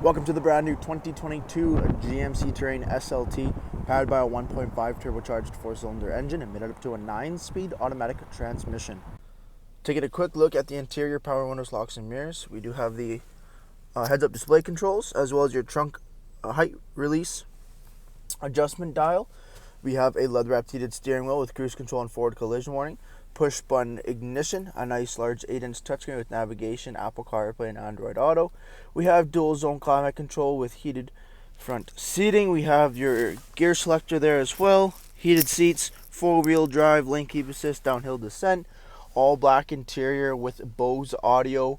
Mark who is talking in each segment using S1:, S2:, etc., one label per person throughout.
S1: Welcome to the brand new 2022 GMC Terrain SLT, powered by a 1.5 turbocharged 4-cylinder engine and mated up to a 9-speed automatic transmission. Taking a quick look at the interior, power windows, locks, and mirrors. We do have the heads-up display controls, as well as your trunk height release adjustment dial. We have a leather-wrapped heated steering wheel with cruise control and forward collision warning, push-button ignition, a nice large 8-inch touchscreen with navigation, Apple CarPlay, and Android Auto. We have dual-zone climate control with heated front seating. We have your gear selector there as well, heated seats, 4-wheel drive, lane keep assist, downhill descent, all black interior with Bose audio,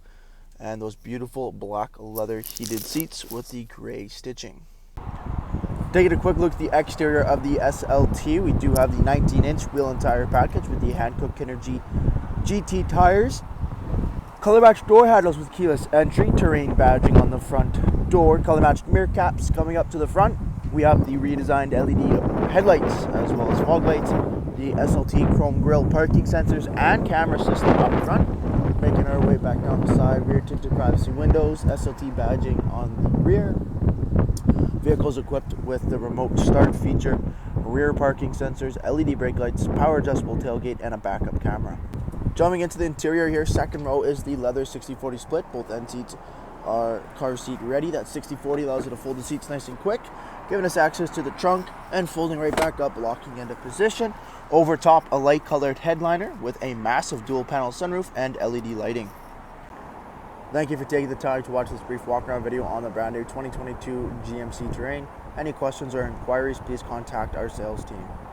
S1: and those beautiful black leather heated seats with the gray stitching. Taking a quick look at the exterior of the SLT, we do have the 19-inch wheel and tire package with the Hankook Energy GT tires, color-matched door handles with keyless entry, terrain badging on the front door, color-matched mirror caps coming up to the front. We have the redesigned LED headlights as well as fog lights, the SLT chrome grille parking sensors and camera system up front. Making our way back down the side, rear tinted privacy windows, SLT badging on the rear. Vehicles equipped with the remote start feature, rear parking sensors, LED brake lights, power adjustable tailgate, and a backup camera. Jumping into the interior here, second row is the leather 60/40 split. Both end seats are car seat ready. That 60/40 allows you to fold the seats nice and quick, giving us access to the trunk and folding right back up, locking into position. Over top, a light colored headliner with a massive dual panel sunroof and LED lighting. Thank you for taking the time to watch this brief walk-around video on the brand new 2022 GMC Terrain. Any questions or inquiries, please contact our sales team.